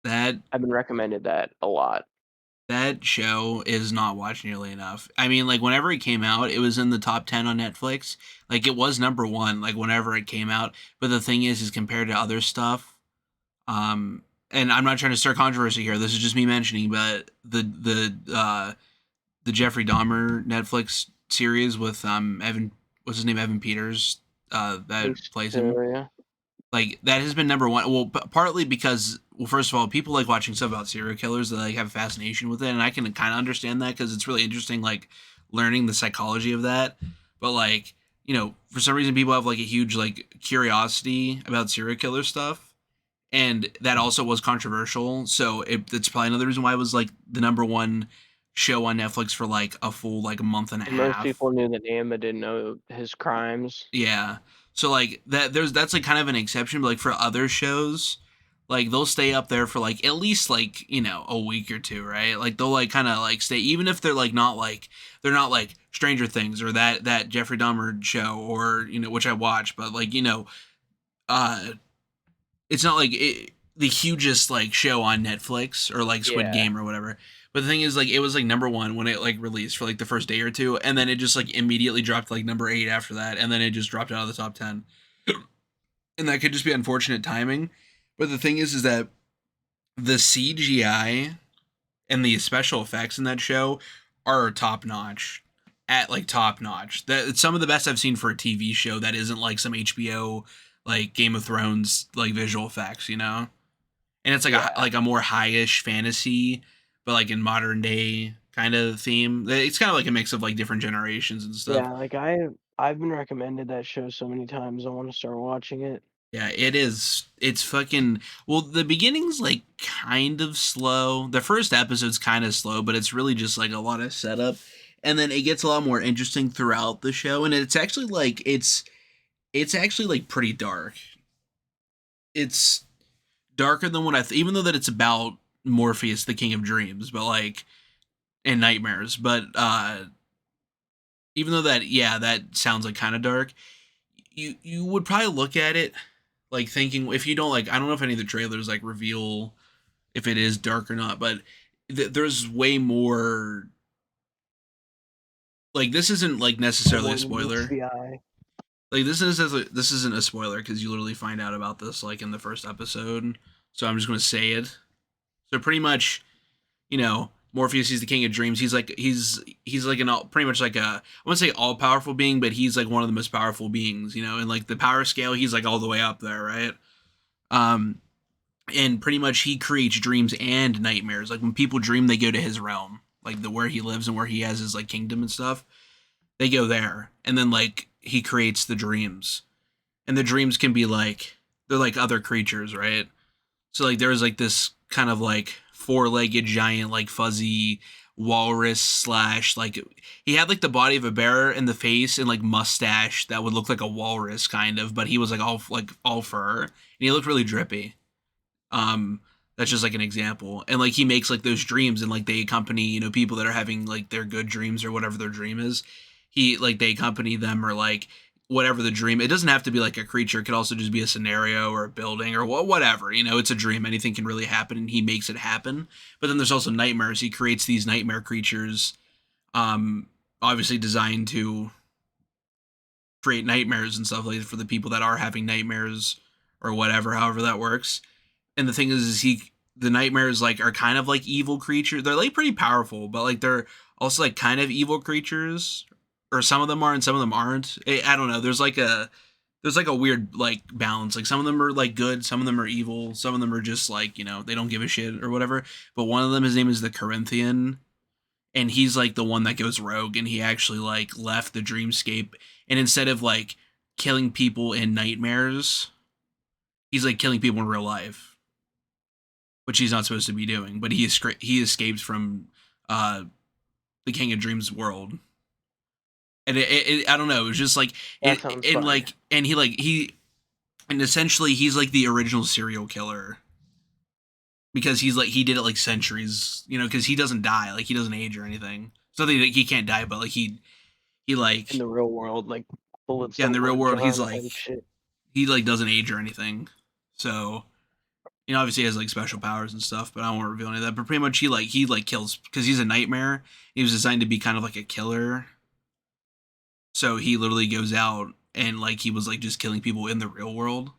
That I've been recommended that a lot. That show is not watched nearly enough. I mean, like, whenever it came out, it was in the top 10 on Netflix. Like, it was number 1, like, whenever it came out, but the thing is compared to other stuff, and I'm not trying to start controversy here, this is just me mentioning, but the Jeffrey Dahmer Netflix series with, Evan what's his name? Evan Peters, that Thanks, plays him. yeah. Like, that has been number 1. Well, partly because, well, first of all, people like watching stuff about serial killers. They, like, have a fascination with it, and I can kinda understand that because it's really interesting, like, learning the psychology of that. But, like, for some reason, people have, like, a huge, like, curiosity about serial killer stuff, and that also was controversial, so it's probably another reason why it was, like, the number 1 show on Netflix for, like, a full, like, a month and a Most half. people knew the name but didn't know his crimes. Yeah. So, like, that's, like, kind of an exception, but, like, for other shows, like, they'll stay up there for, like, at least, like, a week or 2, right? Like, they'll, like, kinda, like, stay even if they're, like, not, like they're not, like, Stranger Things or that Jeffrey Dahmer show or, which I watch, but, like, uh, it's not, like, the hugest, like, show on Netflix or, like, Squid Yeah. Game or whatever. But the thing is, like, it was, like, number 1 when it, like, released for, like, the first day or 2, and then it just, like, immediately dropped to, like, number 8 after that, and then it just dropped out of the top 10. And that could just be unfortunate timing. But the thing is that the CGI and the special effects in that show are top notch. At, like, top notch. That it's some of the best I've seen for a TV show that isn't like some HBO, like, Game of Thrones, like, visual effects, And it's like Yeah. a more high-ish fantasy, but, like, in modern day kind of theme. It's kind of like a mix of, like, different generations and stuff. Yeah, like, I've been recommended that show so many times, I wanna start watching it. Yeah, it is. It's fucking, well, the beginning's, like, kind of slow. The first episode's kind of slow, but it's really just, like, a lot of setup. And then it gets a lot more interesting throughout the show, and it's actually, like, it's actually, like, pretty dark. It's darker than what even though that it's about Morpheus, the king of dreams, but, like, and nightmares, but even though that, yeah, that sounds, like, kind of dark, you would probably look at it, like, thinking, if you don't, like, I don't know if any of the trailers, like, reveal if it is dark or not, but there's way more, like, this isn't, like, necessarily a More than meets spoiler. the eye. Like, this isn't a spoiler because you literally find out about this, like, in the first episode. So I'm just gonna say it. So pretty much, Morpheus, he's the king of dreams. He's like an all, pretty much like a, I wouldn't say all powerful being, but he's like one of the most powerful beings. And, like, the power scale, he's, like, all the way up there, right? Um, and pretty much he creates dreams and nightmares. Like, when people dream, they go to his realm, like, the where he lives and where he has his, like, kingdom and stuff. They go there, and then, like, he creates the dreams, and the dreams can be, like, they're like other creatures, right? So, like, there's, like, this kind of, like, four-legged giant, like, fuzzy walrus slash, like, he had, like, the body of a bear and the face and, like, mustache that would look like a walrus kind of, but he was, like, all fur, and he looked really drippy. That's just, like, an example. And, like, he makes, like, those dreams, and, like, they accompany, people that are having, like, their good dreams or whatever their dream is. They accompany them, or, like, whatever the dream. It doesn't have to be, like, a creature. It could also just be a scenario or a building or whatever. It's a dream. Anything can really happen, and he makes it happen. But then there's also nightmares. He creates these nightmare creatures, um, obviously designed to create nightmares and stuff, like, for the people that are having nightmares or whatever, however that works. And the thing is the nightmares, like, are kind of like evil creatures. They're, like, pretty powerful, but, like, they're also, like, kind of evil creatures, or some of them are and some of them aren't. I don't know. There's like a weird, like, balance. Like, some of them are, like, good, some of them are evil, some of them are just, like, they don't give a shit or whatever. But one of them, his name is the Corinthian, and he's, like, the one that goes rogue, and he actually, like, left the dreamscape, and instead of, like, killing people in nightmares, he's, like, killing people in real life, which he's not supposed to be doing. But he escapes from uh the King of Dreams world, and I don't know. It was just like That sounds and fun. like and he and essentially he's like the original serial killer, because he's like, he did it, like, centuries, because he doesn't die, like, he doesn't age or anything. So he can't die, but, like, he In like, the real world, like, bullets yeah, in don't the real work world, on type shit. he, like, doesn't age or anything. So You know, obviously he has like special powers and stuff, but I won't reveal any of that. But pretty much he kills because he's a nightmare. He was designed to be kind of like a killer, so he literally goes out and like he was like just killing people in the real world.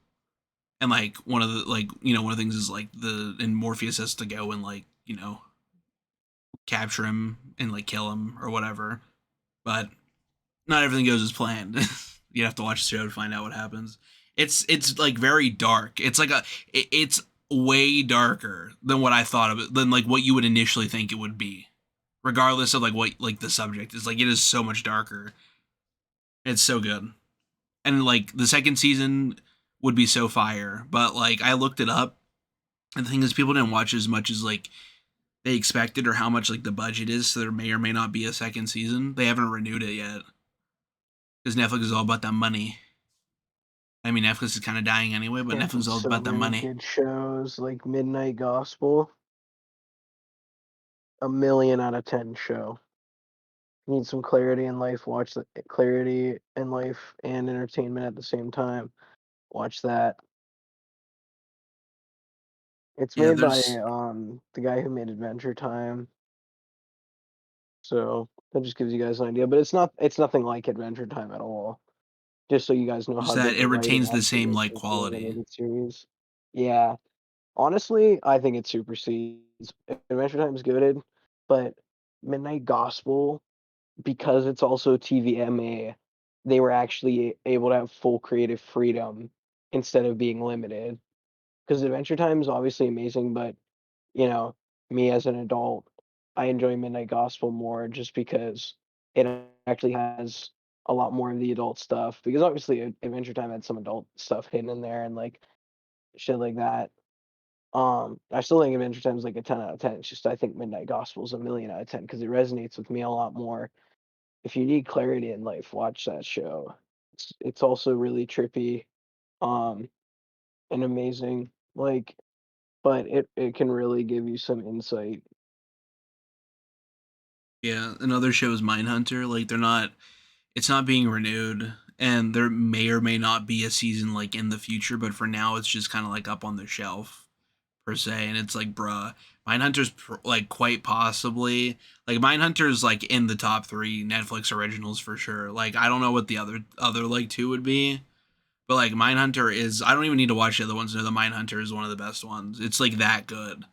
And like one of the like one of the things is like the and Morpheus has to go and like capture him and like kill him or whatever. But not everything goes as planned. You have to watch the show to find out what happens. It's like very dark. It's way darker than what I thought of it than like what you would initially think it would be. Regardless of like what like the subject is, like it is so much darker. It's so good. And like the second season would be so fire, but like I looked it up and the thing is people didn't watch as much as like they expected or how much like the budget is, so there may or may not be a second season. They haven't renewed it yet because Netflix is all about that money. I mean, Netflix is kind of dying anyway, but Netflix is all So about that many money. good shows like Midnight Gospel, a million out of 10 show. Need some clarity in life, watch the clarity in life and entertainment at the same time. Watch that. It's Yeah, made by there's the guy who made Adventure Time, so that just gives you guys an idea. But it's nothing like Adventure Time at all. Just so you guys know just how that good it the writing retains the actually same is like for the quality. animated series. Yeah, honestly, I think it supersedes Adventure Time is good, but Midnight Gospel, because it's also TVMA, they were actually able to have full creative freedom instead of being limited. Because Adventure Time is obviously amazing, but you know, me as an adult, I enjoy Midnight Gospel more just because it actually has a lot more of the adult stuff. Because obviously, Adventure Time had some adult stuff hidden in there and like shit like that. I still think Adventure Time is like a 10 out of 10. It's just I think Midnight Gospel is a million out of 10 because it resonates with me a lot more. If you need clarity in life, watch that show. It's also really trippy, um, and amazing. Like, but it can really give you some insight. Yeah, another show is Mindhunter. Like they're not, it's not being renewed, and there may or may not be a season like in the future. But for now, it's just kind of like up on the shelf per se, and it's like, bruh, like quite possibly like Mindhunter's like in the top three Netflix originals for sure. Like I don't know what the other like two would be, but like Mindhunter is. I don't even need to watch the other ones to know the Mindhunter is one of the best ones. It's like that good.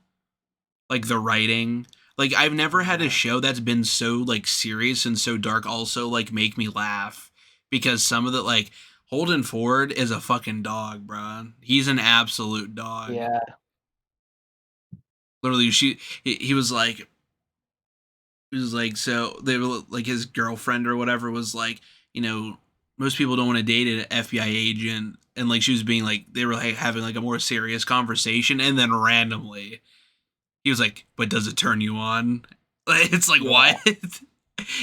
Like the writing. Like I've never had a Yeah, show that's been so like serious and so dark also like make me laugh because some of the like Holden Ford is a fucking dog, bro. He's an absolute dog. yeah, Literally, he was like so they were like his girlfriend or whatever was like most people don't want to date an FBI agent and like she was being like they were like having like a more serious conversation and then randomly he was like, but does it turn you on? It's like what? yeah.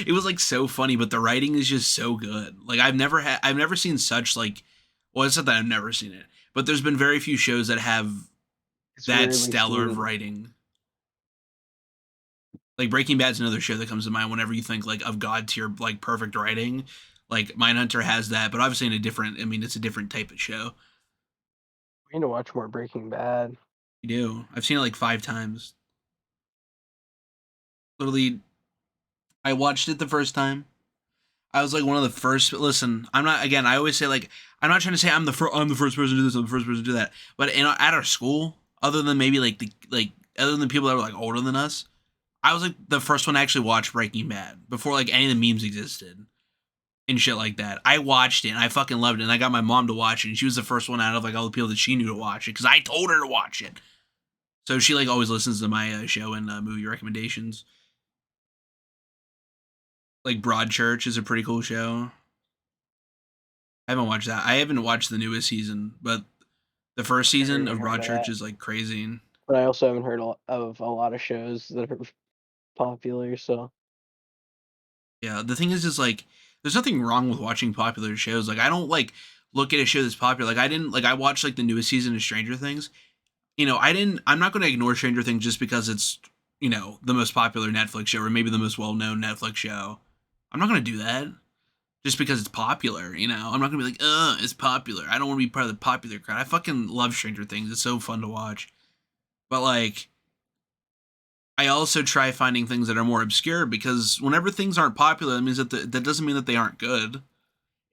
It was like so funny, but the writing is just so good. Like I've never seen such like well, it's not that I've never seen it, but there's been very few shows that have It's that rarely stellar of seen. writing. Like Breaking Bad's another show that comes to mind whenever you think like of god tier like perfect writing. Like Mindhunter has that, but obviously in a different. I mean, it's a different type of show. We need to watch more Breaking Bad. You do. I've seen it like 5 times. Literally, I watched it the first time. I was like one of the first. Listen, I'm not. Again, I always say like I'm not trying to say I'm the first person to do this. I'm the first person to do that. But at our school, other than maybe like other than people that were like older than us, I was like the first one to actually watch Breaking Bad before like any of the memes existed and shit like that. I watched it and I fucking loved it. And I got my mom to watch it, and she was the first one out of like all the people that she knew to watch it because I told her to watch it. So she like always listens to my show and movie recommendations. Like Broadchurch is a pretty cool show. I haven't watched that. I haven't watched the newest season, but the first I've never season even of heard of Broadchurch that. is like crazy. But I also haven't heard of a lot of shows that are popular. So Yeah, the thing is like there's nothing wrong with watching popular shows. Like I don't like look at a show that's popular. Like I didn't like I watched like the newest season of Stranger Things. I'm not going to ignore Stranger Things just because it's the most popular Netflix show or maybe the most well-known Netflix show. I'm not going to do that just because it's popular. I'm not going to be like, it's popular. I don't want to be part of the popular crowd. I fucking love Stranger Things. It's so fun to watch. But like I also try finding things that are more obscure because whenever things aren't popular, that means that that doesn't mean that they aren't good.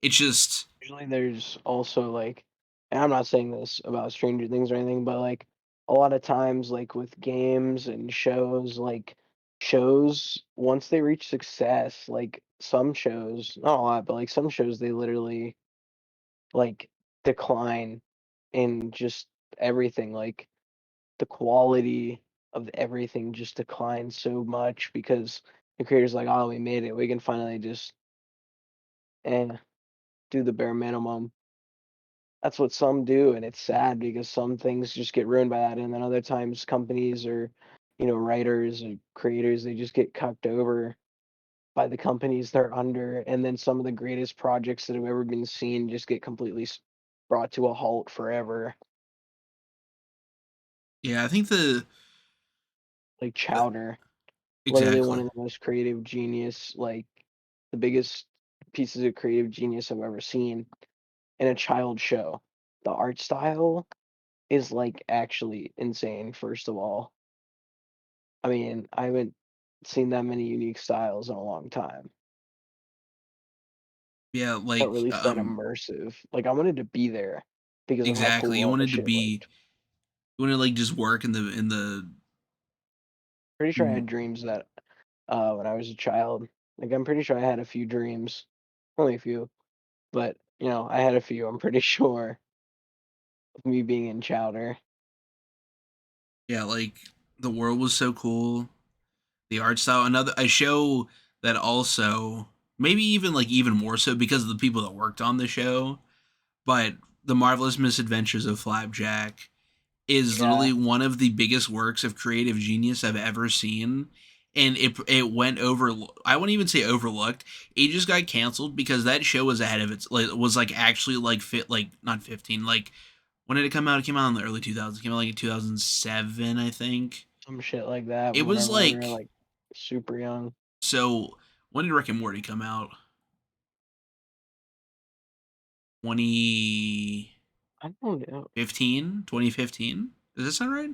It's just Usually there's also like, and I'm not saying this about Stranger Things or anything, but like a lot of times, like with games and shows, like shows, once they reach success, like some shows, not a lot, but like some shows, they literally like decline in just everything. Like the quality of everything just declines so much because the creator's like, oh, we made it. We can finally just eh, do the bare minimum. That's what some do, and it's sad because some things just get ruined by that, and then other times companies or, writers or creators, they just get cucked over by the companies they're under, and then some of the greatest projects that have ever been seen just get completely brought to a halt forever. yeah, I think Like Chowder, literally one exactly. of the most creative genius, like the biggest pieces of creative genius I've ever seen in a child show. The art style is like actually insane, first of all. I mean, I haven't seen that many unique styles in a long time. Yeah, But like released that immersive. Like I wanted to be there because of how exactly. cool You all the wanted to shit be looked. you wanted to like just work in the Pretty sure I mm, had dreams that when I was a child. Like I'm pretty sure I had a few dreams. Only a few. But I had a few, I'm pretty sure, of me being in Chowder. yeah, like the world was so cool. The art style, another a show that also maybe even like even more so because of the people that worked on the show, but the Marvelous Misadventures of Flapjack is Yeah, literally one of the biggest works of creative genius I've ever seen. And it went over. I wouldn't even say overlooked. It just got canceled because that show was ahead of its. Like, was like actually like fit like not 15. Like when did it come out? It came out in the early 2000s. It came out like in 2007, I think. some shit like that It was whenever we were like like super young. so. When did Rick and Morty come out? 2015. I don't know. 2015. Does that sound right?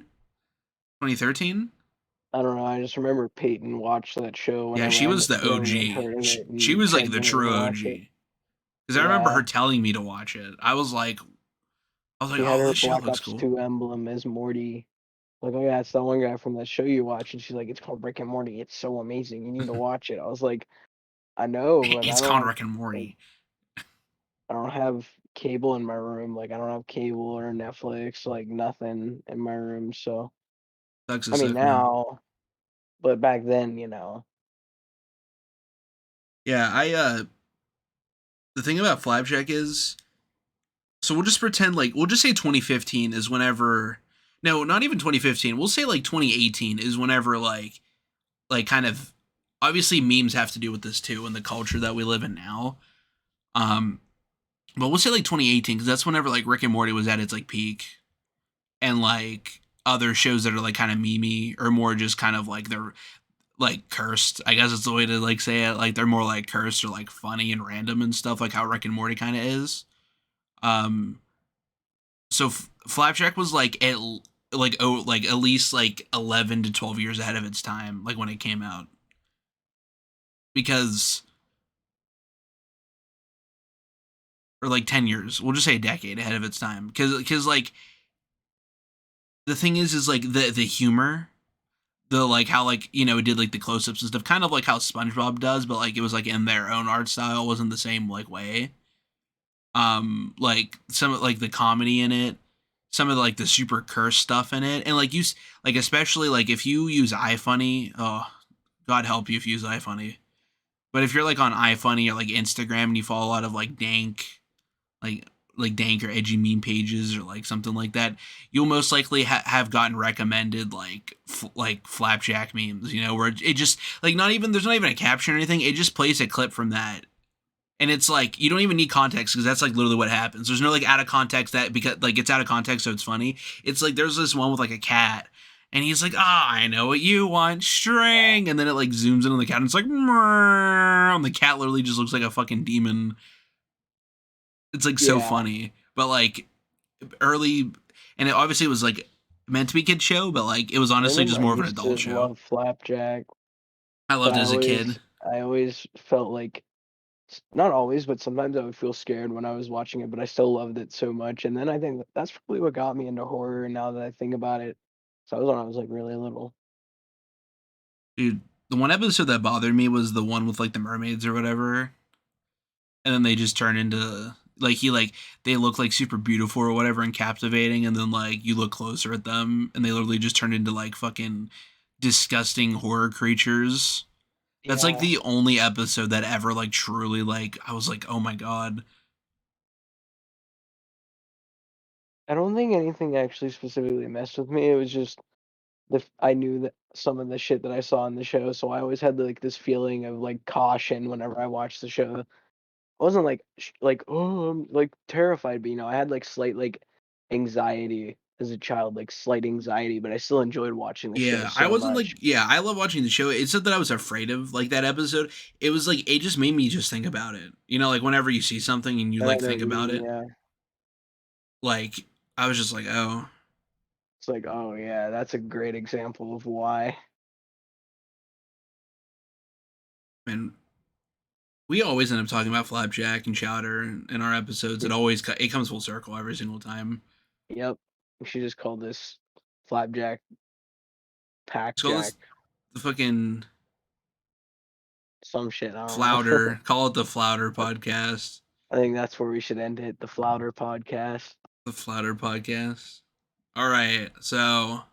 2013. I don't know. I just remember Peyton watched that show Yeah, she was the whenever we had OG. heard of it She and was like tried the getting her to true watch it. OG. Because I remember her Yeah. telling me to watch it. I was like, She had oh, her this show Black looks Ops cool. 2 emblem as Morty. Like, oh yeah, it's that one guy from that show you watch, and she's like, it's called Rick and Morty. It's so amazing. You need to watch it. I was like, I know, but It's called Rick and like Morty. I don't have cable in my room. Like I don't have cable or Netflix, like nothing in my room. So Sucks to I mean suck, man. now, but back then, Yeah, the thing about Flapjack is, so we'll just pretend like we'll just say 2015 is whenever. No, not even 2015. We'll say like 2018 is whenever like kind of obviously memes have to do with this too and the culture that we live in now. Um, but we'll say like 2018 because that's whenever like Rick and Morty was at its like peak, and like other shows that are like kind of memey or more just kind of like they're like cursed. I guess it's the way to like say it. Like they're more like cursed or like funny and random and stuff, like how Rick and Morty kind of is. Um, so Flapjack was like like at least like 11 to 12 years ahead of its time, like when it came out, because or like 10 years. We'll just say a decade ahead of its time, because like the thing is like the humor, the like how like it did like the close-ups and stuff, kind of like how SpongeBob does, but like it was like in their own art style, wasn't the same like way. Like some of like the comedy in it, some of like the super curse stuff in it, and like like especially like if you use iFunny, oh God help you if you use iFunny. But if you're like on iFunny or like Instagram and you follow a lot of like like dank or edgy meme pages or like something like that, you'll most likely have gotten recommended like like Flapjack memes, where it just like not even there's not even a caption or anything. It just plays a clip from that, and it's like you don't even need context because that's like literally what happens. There's no like out of context that because like it's out of context so it's funny. It's like there's this one with like a cat. And he's like, I know what you want, string. And then it like zooms in on the cat and it's like, and the cat literally just looks like a fucking demon. It's like so yeah, funny. But like early, and it obviously was like meant to be a kid show, but like it was honestly just I more of an used to adult show. love Flapjack, I but loved it as a kid. I always felt like not always, but sometimes I would feel scared when I was watching it, but I still loved it so much. And then I think that's probably what got me into horror. Now that I think about it, so I was when I was like really little. Dude, the one episode that bothered me was the one with like the mermaids or whatever, and then they just turn into like they look like super beautiful or whatever and captivating, and then like you look closer at them and they literally just turn into like fucking disgusting horror creatures. That's like Yeah, the only episode that ever like truly like I was like, oh my god. I don't think anything actually specifically messed with me. It was just I knew that some of the shit that I saw in the show, so I always had like this feeling of like caution whenever I watched the show. I wasn't like like oh I'm like terrified, but I had like slight like anxiety as a child, like slight anxiety, but I still enjoyed watching the show Yeah, I so wasn't much. like yeah, I love watching the show. It's not that I was afraid of like that episode. It was like it just made me just think about it. You know, like whenever you see something and you I know like what think you about mean, it, yeah. like I was just like, oh, It's like, oh yeah, that's a great example of why. man, we always end up talking about Flapjack and Chowder in our episodes. It always it comes full circle every single time. Yep. We should just call this Flapjack Let's call Packjack, this the fucking some shit. I don't know. Flounder. Call it the Flounder podcast. I think that's where we should end it. The Flounder podcast. The Flounder podcast. All right, so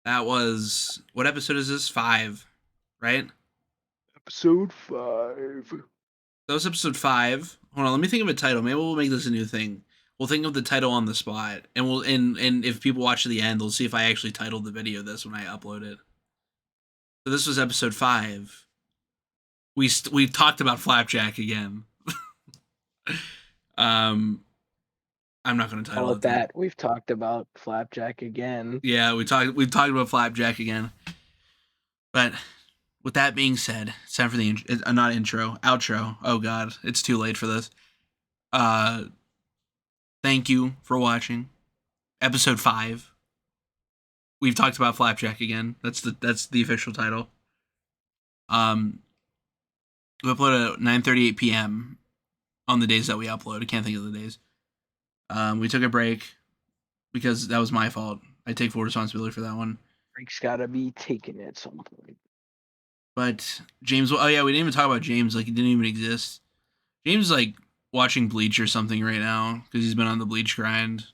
that was what episode is this? 5, right? Episode 5. That was episode 5. Hold on, let me think of a title. Maybe we'll make this a new thing. We'll think of the title on the spot, and we'll and if people watch to the end, they'll see if I actually titled the video this when I upload it. So this was episode 5. We talked about Flapjack again. um, I'm not going to Call title it it that. that. We've talked about Flapjack again. Yeah, we talked about Flapjack again. But with that being said, it's time for the not intro, outro. Oh god, it's too late for this. Uh, thank you for watching episode 5. We've talked about Flapjack again. That's the official title. Um, we upload at 9:38 p.m. on the days that we upload. I can't think of the days. We took a break because that was my fault. I take full responsibility for that one. Break's gotta be taken at some point. But James, oh yeah, we didn't even talk about James. Like he didn't even exist. James is like watching Bleach or something right now because he's been on the Bleach grind.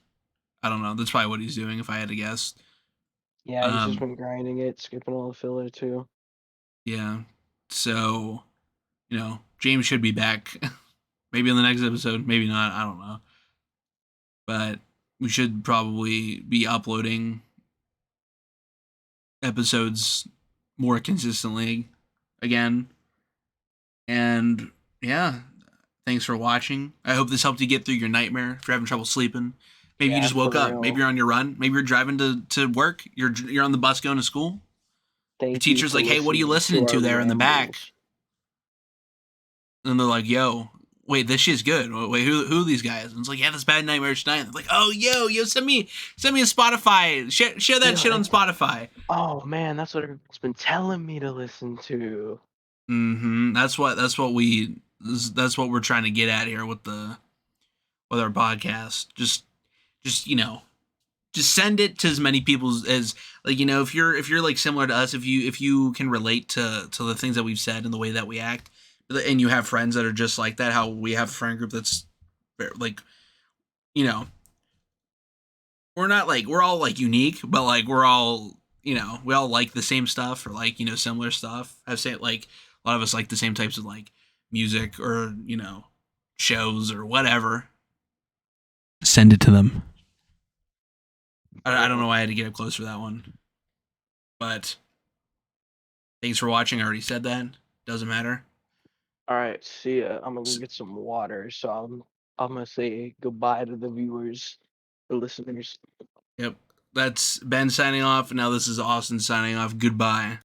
I don't know. That's probably what he's doing if I had to guess. Yeah, he's just Um, been grinding it, skipping all the filler too. yeah. So, James should be back. Maybe in the next episode, maybe not. I don't know. But we should probably be uploading episodes more consistently again. And yeah, thanks for watching. I hope this helped you get through your nightmare if you're having trouble sleeping. Maybe you Yeah, just woke for up. real. Maybe you're on your run. Maybe you're driving to work. You're on the bus going to school. Your Thank you teacher's for like, "Hey, what are you listening to listening our to there in the back?" rambles. And they're like, "Yo, wait, this shit's good. Wait, who are these guys?" And it's like, "Yeah, that's Bad Nightmarish Night." And they're like, "Oh, yo, send me a Spotify. Share that They're shit on like, Spotify." oh man, that's what everyone's been telling me to listen to. That's what we're trying to get at here with our podcast. Just just send it to as many people as like if you're like similar to us, if you can relate to the things that we've said and the way that we act, and you have friends that are just like that, how we have a friend group that's like you know we're not like we're all like unique, but like we're all we all like the same stuff or like similar stuff. I've said like a lot of us like the same types of like music or shows or whatever. Send it to them. I don't know why I had to get up close for that one, but thanks for watching. I already said that. Doesn't matter. All right, see ya. I'm gonna go get some water, so I'm gonna say goodbye to the viewers, the listeners. Yep. That's Ben signing off. And now this is Austin signing off. Goodbye.